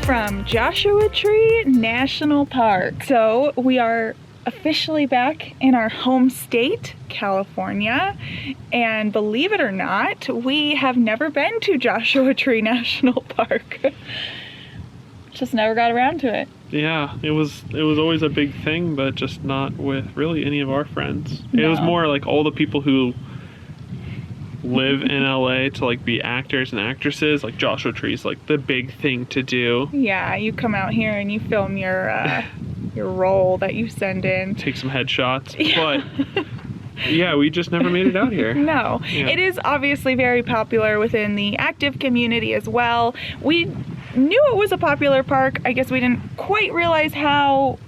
from Joshua Tree National Park. So we are officially back in our home state, California, and believe it or not, we have never been to Joshua Tree National Park. Just never got around to it. Yeah, it was always a big thing, but just not with really any of our friends. No. It was more like all the people who live in LA to like be actors and actresses. Like Joshua Tree is like the big thing to do. Yeah, you come out here and you film your role that you send in. Take some headshots. Yeah. But yeah, we just never made it out here. No. Yeah. It is obviously very popular within the active community as well. We knew it was a popular park. I guess we didn't quite realize how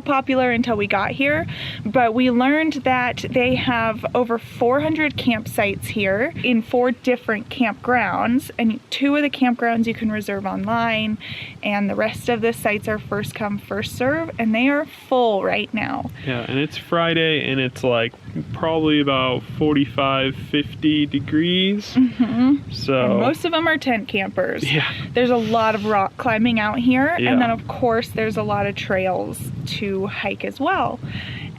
popular until we got here, but we learned that they have over 400 campsites here in 4 different campgrounds, and 2 of the campgrounds you can reserve online, and the rest of the sites are first come first serve, and they are full right now. Yeah, and it's Friday and it's like probably about 45-50 degrees. Mm-hmm. So and most of them are tent campers. Yeah. There's a lot of rock climbing out here, Yeah. and then of course there's a lot of trails to hike as well.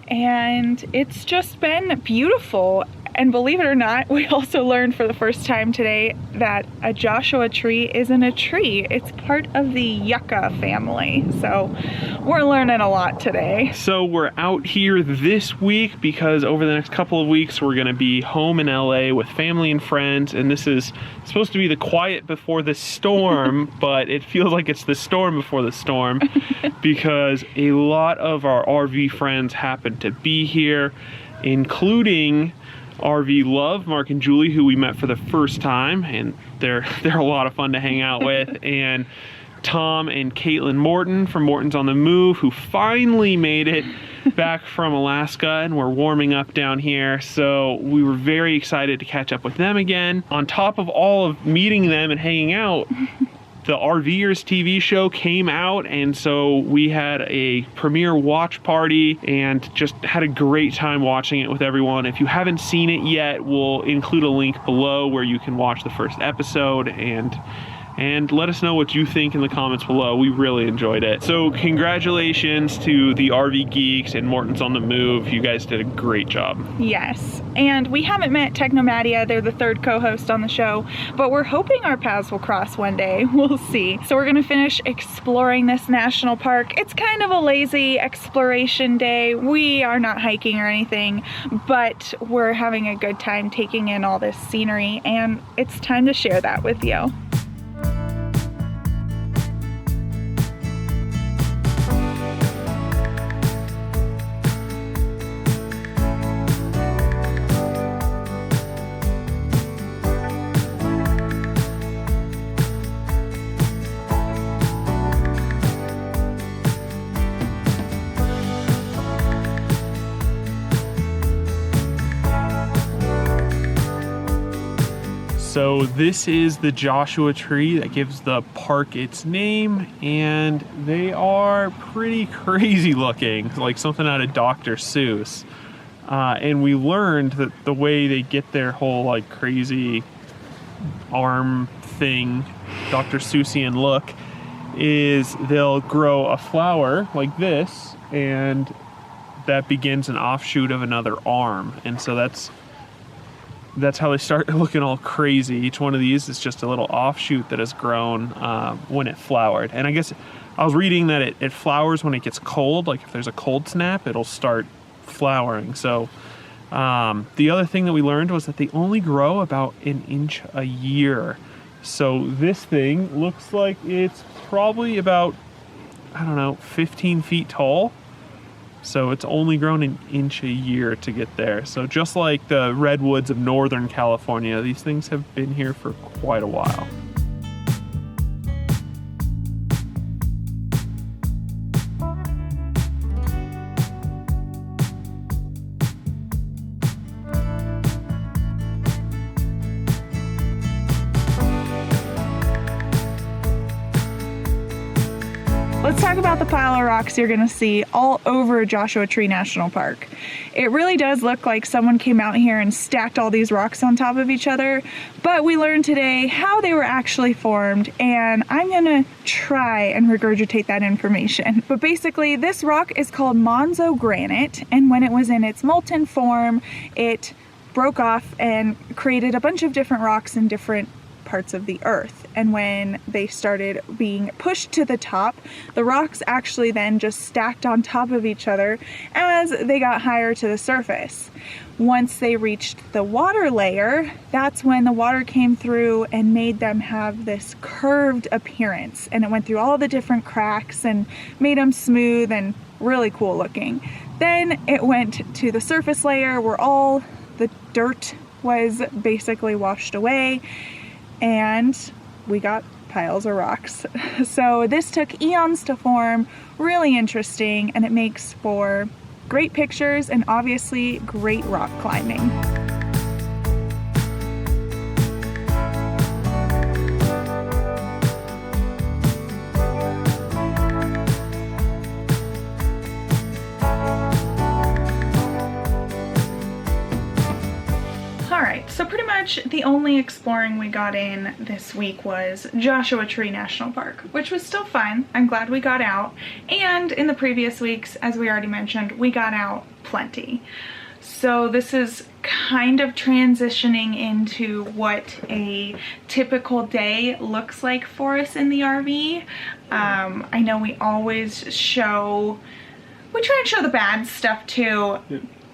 And it's just been beautiful. And believe it or not, we also learned for the first time today that a Joshua tree isn't a tree. It's part of the yucca family. So we're learning a lot today. So we're out here this week because over the next couple of weeks we're going to be home in LA with family and friends, and this is supposed to be the quiet before the storm, but it feels like it's the storm before the storm because a lot of our RV friends happen to be here, including RV Love, Mark and Julie, who we met for the first time, and they're a lot of fun to hang out with, and Tom and Caitlin Morton from Morton's on the Move, who finally made it back from Alaska and we're warming up down here. So we were very excited to catch up with them again. On top of all of meeting them and hanging out, the RVers TV show came out, and so we had a premiere watch party and just had a great time watching it with everyone. If you haven't seen it yet, we'll include a link below where you can watch the first episode and let us know what you think in the comments below. We really enjoyed it. So congratulations to the RV Geeks and Morton's on the Move. You guys did a great job. Yes, and we haven't met Technomadia. They're the 3rd co-host on the show, but we're hoping our paths will cross one day. We'll see. So we're gonna finish exploring this national park. It's kind of a lazy exploration day. We are not hiking or anything, but we're having a good time taking in all this scenery, and it's time to share that with you. So this is the Joshua Tree that gives the park its name, and they are pretty crazy looking, like something out of Dr. Seuss. And we learned that the way they get their whole like crazy arm thing, Dr. Seussian look, is they'll grow a flower like this, and that begins an offshoot of another arm. And so that's how they start looking all crazy. Each one of these is just a little offshoot that has grown when it flowered. And I guess I was reading that it flowers when it gets cold. Like if there's a cold snap, it'll start flowering. So the other thing that we learned was that they only grow about 1 inch a year. So this thing looks like it's probably about, I don't know, 15 feet tall. So it's only grown 1 inch a year to get there. So just like the redwoods of Northern California, these things have been here for quite a while. let's talk about the pile of rocks you're gonna see all over Joshua Tree National Park. It really does look like someone came out here and stacked all these rocks on top of each other, but we learned today how they were actually formed, and I'm gonna try and regurgitate that information. But basically, this rock is called Monzo granite, and when it was in its molten form, it broke off and created a bunch of different rocks in different parts of the earth. And when they started being pushed to the top, the rocks actually then just stacked on top of each other as they got higher to the surface. Once they reached the water layer, that's when the water came through and made them have this curved appearance, and it went through all the different cracks and made them smooth and really cool looking. Then it went to the surface layer where all the dirt was basically washed away, and we got piles of rocks. So this took eons to form, really interesting, and it makes for great pictures and obviously great rock climbing. So pretty much the only exploring we got in this week was Joshua Tree National Park, which was still fun. I'm glad we got out. And in the previous weeks, as we already mentioned, we got out plenty. So this is kind of transitioning into what a typical day looks like for us in the RV. I know we always we try and show the bad stuff too,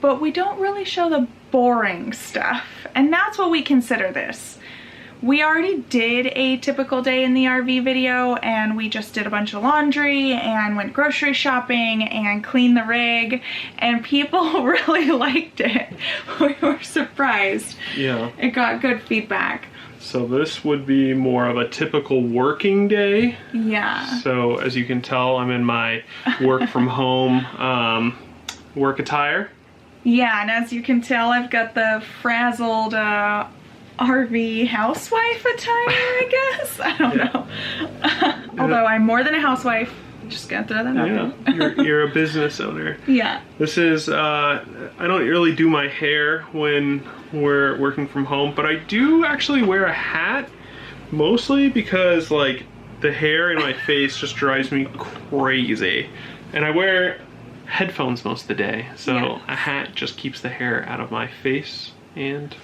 but we don't really show the boring stuff, and that's what we consider this. We already did a typical day in the RV video, and we just did a bunch of laundry and went grocery shopping and cleaned the rig, and people really liked it. We were surprised. Yeah. It got good feedback. So this would be more of a typical working day. Yeah. So as you can tell, I'm in my work from home work attire. Yeah, and as you can tell, I've got the frazzled RV housewife attire, I guess. I don't know. Although I'm more than a housewife. Just gonna throw that out there. You're a business owner. Yeah. This is, I don't really do my hair when we're working from home, but I do actually wear a hat, mostly because like the hair in my face just drives me crazy. And I wear headphones most of the day, so a hat just keeps the hair out of my face and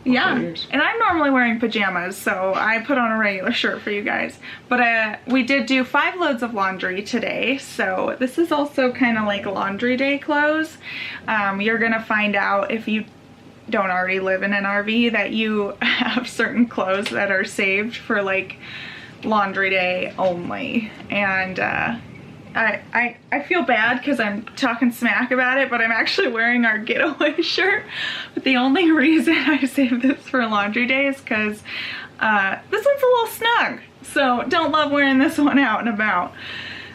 and I'm normally wearing pajamas, so I put on a regular shirt for you guys. But we did do 5 loads of laundry today, so this is also kind of like laundry day clothes. You're gonna find out, if you don't already live in an RV, that you have certain clothes that are saved for like laundry day only. And I feel bad because I'm talking smack about it, but I'm actually wearing our Getaway shirt. But the only reason I saved this for laundry day is because this one's a little snug. So don't love wearing this one out and about.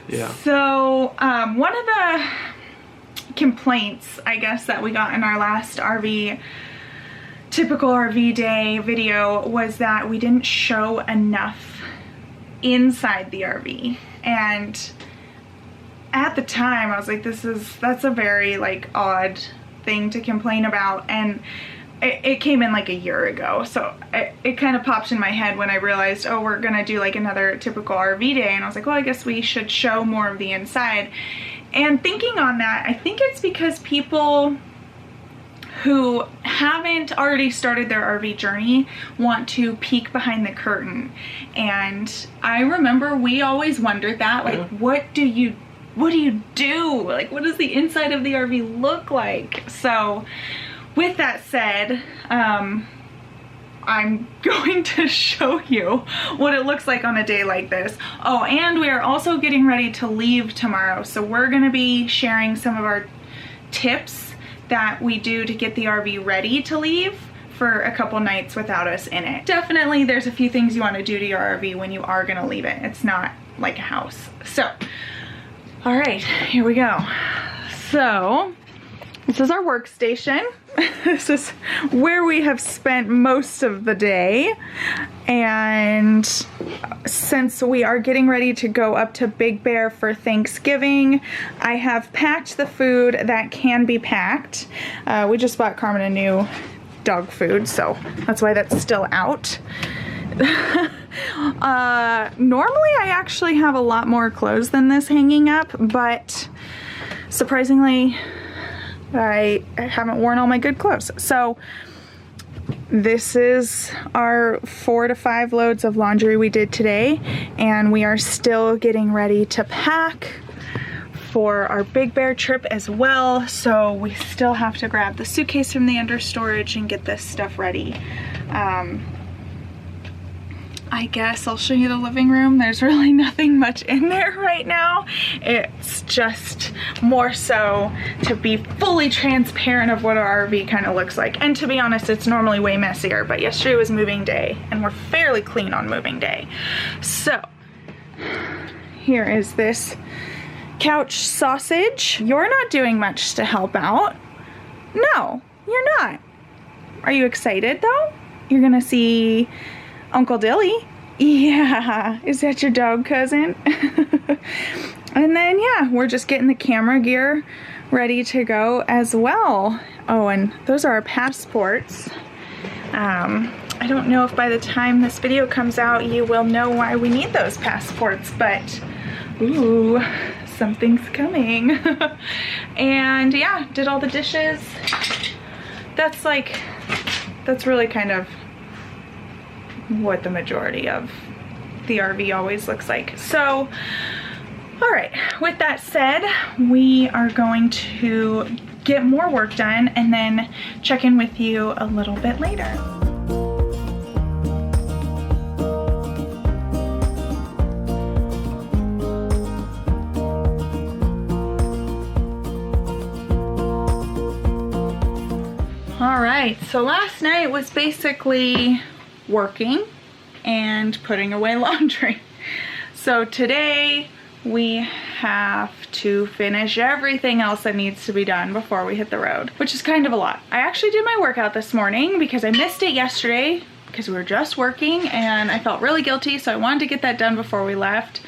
Yeah. So one of the complaints, I guess, that we got in our last typical RV day video was that we didn't show enough inside the RV. And at the time I was like, that's a very like odd thing to complain about, and it came in like a year ago, so it kind of popped in my head when I realized, oh, we're gonna do like another typical RV day, and I was like, well, I guess we should show more of the inside. And thinking on that, I think it's because people who haven't already started their RV journey want to peek behind the curtain. And I remember we always wondered that, like, what do you do? Like, what does the inside of the RV look like? So with that said, I'm going to show you what it looks like on a day like this. Oh, and we are also getting ready to leave tomorrow. So we're gonna be sharing some of our tips that we do to get the RV ready to leave for a couple nights without us in it. Definitely there's a few things you wanna do to your RV when you are gonna leave it. It's not like a house. So, all right, here we go. So This is our workstation. This is where we have spent most of the day. And since we are getting ready to go up to Big Bear for Thanksgiving, I have packed the food that can be packed. We just bought Carmen a new dog food, so that's why that's still out. Normally I actually have a lot more clothes than this hanging up, but surprisingly, I haven't worn all my good clothes. So this is our 4 to 5 loads of laundry we did today, and we are still getting ready to pack for our Big Bear trip as well. So we still have to grab the suitcase from the under storage and get this stuff ready. I guess I'll show you the living room. There's really nothing much in there right now. It's just more so to be fully transparent of what our RV kind of looks like. And to be honest, it's normally way messier, but yesterday was moving day and we're fairly clean on moving day. So here is this couch sausage. You're not doing much to help out. No, you're not. Are you excited though? You're gonna see Uncle Dilly. Yeah, is that your dog cousin? And then yeah, we're just getting the camera gear ready to go as well. Oh, and those are our passports. I don't know if by the time this video comes out you will know why we need those passports, but ooh, something's coming. And yeah, did all the dishes. That's really kind of what the majority of the RV always looks like. So, all right, with that said, we are going to get more work done and then check in with you a little bit later. All right, so last night was basically working and putting away laundry. So today we have to finish everything else that needs to be done before we hit the road, which is kind of a lot. I actually did my workout this morning because I missed it yesterday because we were just working and I felt really guilty, so I wanted to get that done before we left.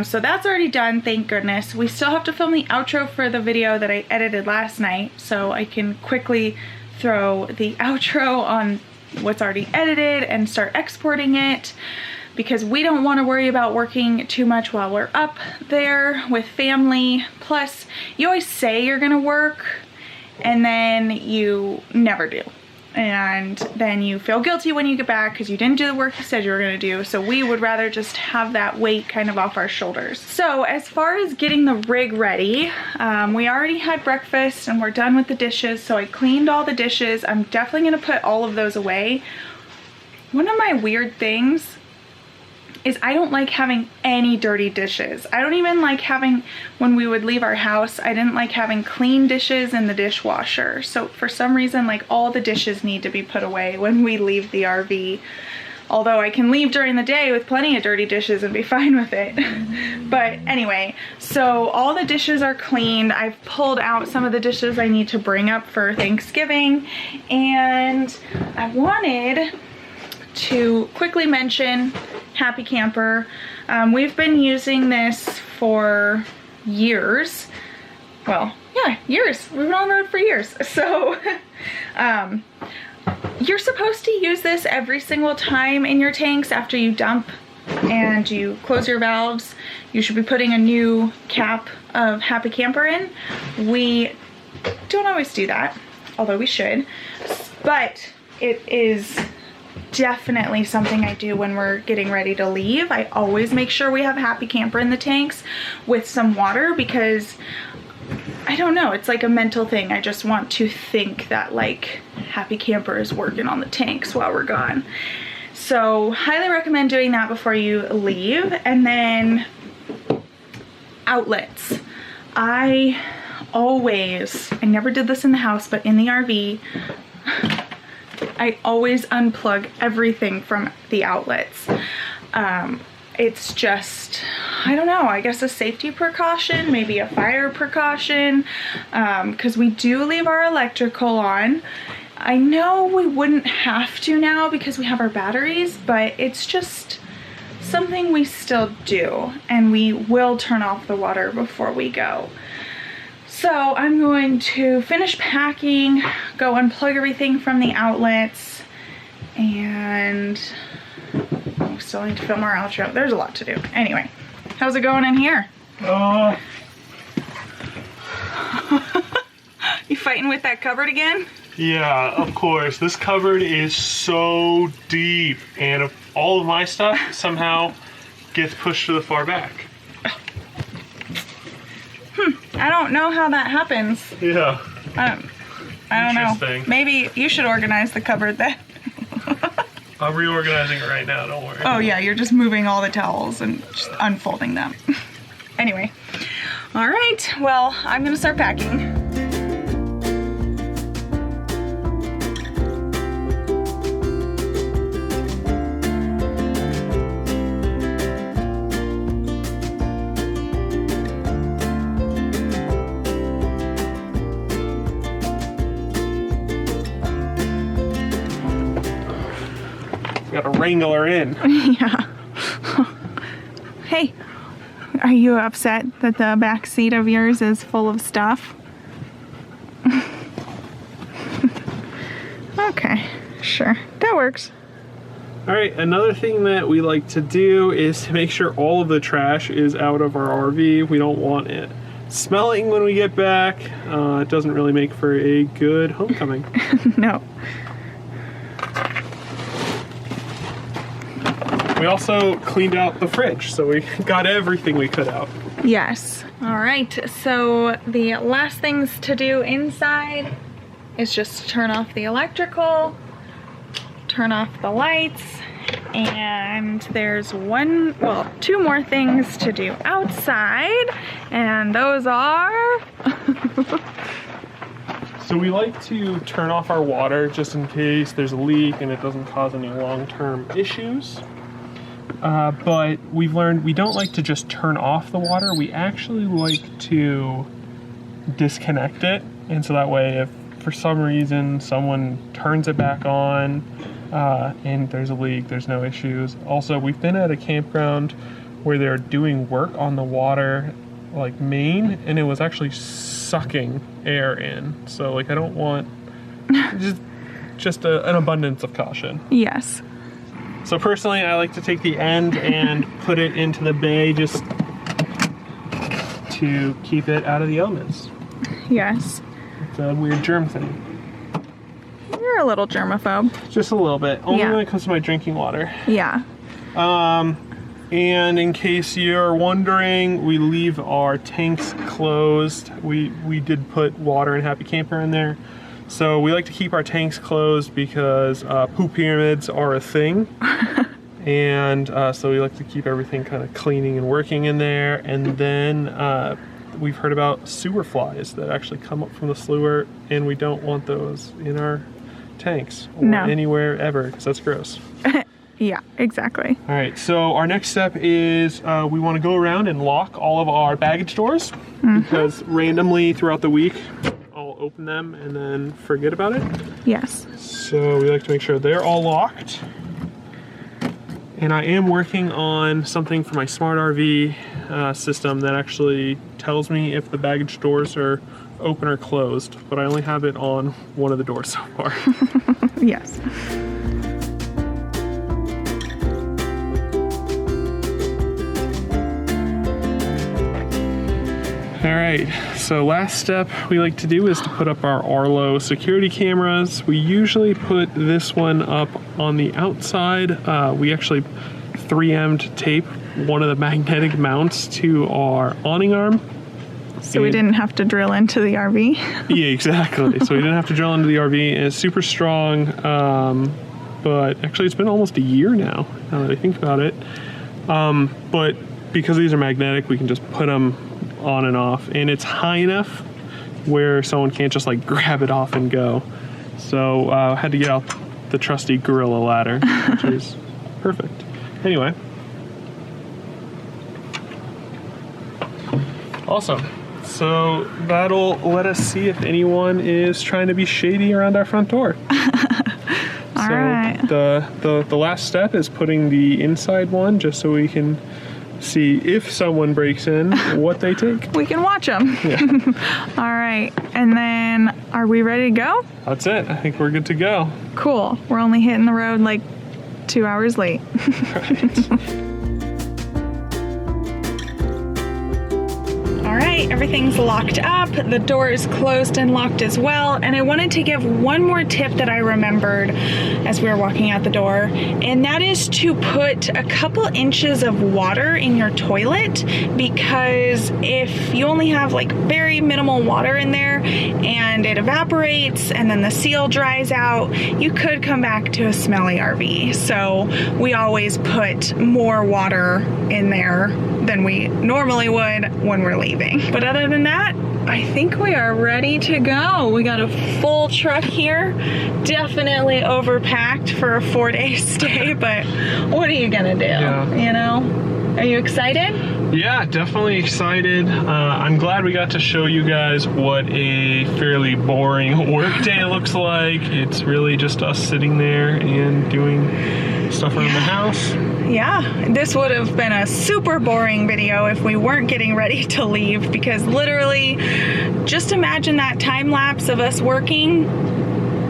So that's already done, thank goodness. We still have to film the outro for the video that I edited last night, so I can quickly throw the outro on what's already edited and start exporting it, because we don't want to worry about working too much while we're up there with family. Plus, you always say you're gonna work and then you never do. And then you feel guilty when you get back because you didn't do the work you said you were gonna do. So we would rather just have that weight kind of off our shoulders. So as far as getting the rig ready, we already had breakfast and we're done with the dishes. So I cleaned all the dishes. I'm definitely gonna put all of those away. One of my weird things is I don't like having any dirty dishes. I don't even like having, when we would leave our house, I didn't like having clean dishes in the dishwasher. So for some reason, like all the dishes need to be put away when we leave the RV. Although I can leave during the day with plenty of dirty dishes and be fine with it. But anyway, so all the dishes are cleaned. I've pulled out some of the dishes I need to bring up for Thanksgiving. And I wanted to quickly mention Happy Camper. We've been using this for years. Well, yeah, years. We've been on the road for years. So you're supposed to use this every single time in your tanks after you dump and you close your valves. You should be putting a new cap of Happy Camper in. We don't always do that, although we should. But it is definitely something I do when we're getting ready to leave. I always make sure we have Happy Camper in the tanks with some water because I don't know, it's like a mental thing. I just want to think that like Happy Camper is working on the tanks while we're gone. So highly recommend doing that before you leave. And then outlets. I never did this in the house, but in the RV, I always unplug everything from the outlets. It's just I don't know, I guess a safety precaution, maybe a fire precaution, because we do leave our electrical on. I know we wouldn't have to now because we have our batteries, but it's just something we still do, and we will turn off the water before we go. So I'm going to finish packing, go unplug everything from the outlets, and we still need to film our outro. There's a lot to do. Anyway, how's it going in here? You fighting with that cupboard again? Yeah, of course. This cupboard is so deep, and all of my stuff somehow gets pushed to the far back. I don't know how that happens. Yeah. I don't know. Maybe you should organize the cupboard then. I'm reorganizing it right now, don't worry. Oh yeah, you're just moving all the towels and just unfolding them. Anyway. All right, well, I'm gonna start packing. Got to wrangle her in. Yeah. Hey, are you upset that the back seat of yours is full of stuff? Okay, sure. That works. All right, another thing that we like to do is to make sure all of the trash is out of our RV. We don't want it smelling when we get back. It doesn't really make for a good homecoming. No. We also cleaned out the fridge, so we got everything we could out. Yes. All right, so the last things to do inside is just turn off the electrical, turn off the lights, and there's two more things to do outside, and those are... So we like to turn off our water just in case there's a leak and it doesn't cause any long-term issues. But we've learned we don't like to just turn off the water. We actually like to disconnect it. And so that way, if for some reason someone turns it back on and there's a leak, there's no issues. Also, we've been at a campground where they're doing work on the water, like main, and it was actually sucking air in. So like I don't want just an abundance of caution. Yes. So personally, I like to take the end and put it into the bay just to keep it out of the elements. Yes. It's a weird germ thing. You're a little germaphobe. Just a little bit. Only when it comes to my drinking water. Yeah. And in case you're wondering, we leave our tanks closed. We did put water and Happy Camper in there. So we like to keep our tanks closed because poop pyramids are a thing. And so we like to keep everything kind of cleaning and working in there. And then we've heard about sewer flies that actually come up from the sewer, and we don't want those in our tanks or anywhere ever because that's gross. Yeah, exactly. All right, so our next step is we want to go around and lock all of our baggage doors because randomly throughout the week, I'll open them and then forget about it. Yes. So we like to make sure they're all locked. And I am working on something for my smart RV system that actually tells me if the baggage doors are open or closed, but I only have it on one of the doors so far. Yes. All right, so last step we like to do is to put up our Arlo security cameras. We usually put this one up on the outside. We actually 3M'd tape one of the magnetic mounts to our awning arm. So we didn't have to drill into the RV? Yeah, exactly. So we didn't have to drill into the RV, and it's super strong. But actually it's been almost a year now that I think about it. But because these are magnetic, we can just put them on and off, and it's high enough where someone can't just like grab it off and go. So I had to get out the trusty gorilla ladder, which is perfect. Anyway, Awesome. So that'll let us see if anyone is trying to be shady around our front door. All right. The last step is putting the inside one just so we can see if someone breaks in, what they take. We can watch them. Yeah. All right. And then are we ready to go? That's it. I think we're good to go. Cool. We're only hitting the road like 2 hours late. Right. All right, everything's locked up. The door is closed and locked as well. And I wanted to give one more tip that I remembered as we were walking out the door, and that is to put a couple inches of water in your toilet, because if you only have like very minimal water in there and it evaporates and then the seal dries out, you could come back to a smelly RV. So we always put more water in there than we normally would when we're leaving. But other than that, I think we are ready to go. We got a full truck here, definitely overpacked for a 4-day stay, but what are you gonna do? Yeah. You know? Are you excited? Yeah, definitely excited. I'm glad we got to show you guys what a fairly boring work day looks like. It's really just us sitting there and doing stuff around the house. Yeah, this would have been a super boring video if we weren't getting ready to leave, because literally just imagine that time lapse of us working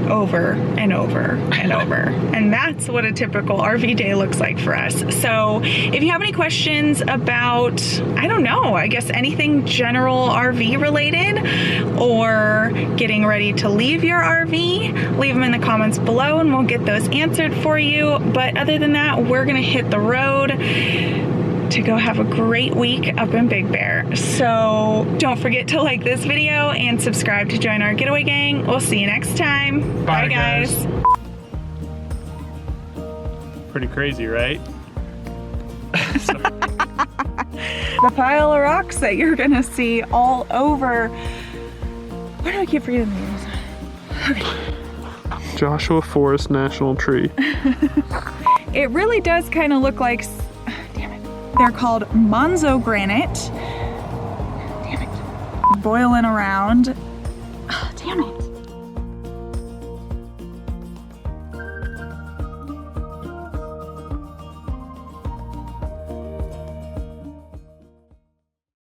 over and over and over. And that's what a typical RV day looks like for us. So if you have any questions about, I don't know, I guess anything general RV related or getting ready to leave your RV, leave them in the comments below and we'll get those answered for you. But other than that, we're gonna hit the road to go have a great week up in Big Bear. So don't forget to like this video and subscribe to join our Getaway gang. We'll see you next time. Bye, guys. Pretty crazy, right? The pile of rocks that you're gonna see all over. Why do I keep forgetting these? Okay. Joshua Forest National Tree. It really does kind of look like, damn it. They're called Monzo granite. Damn it. Boiling around. Oh, damn it.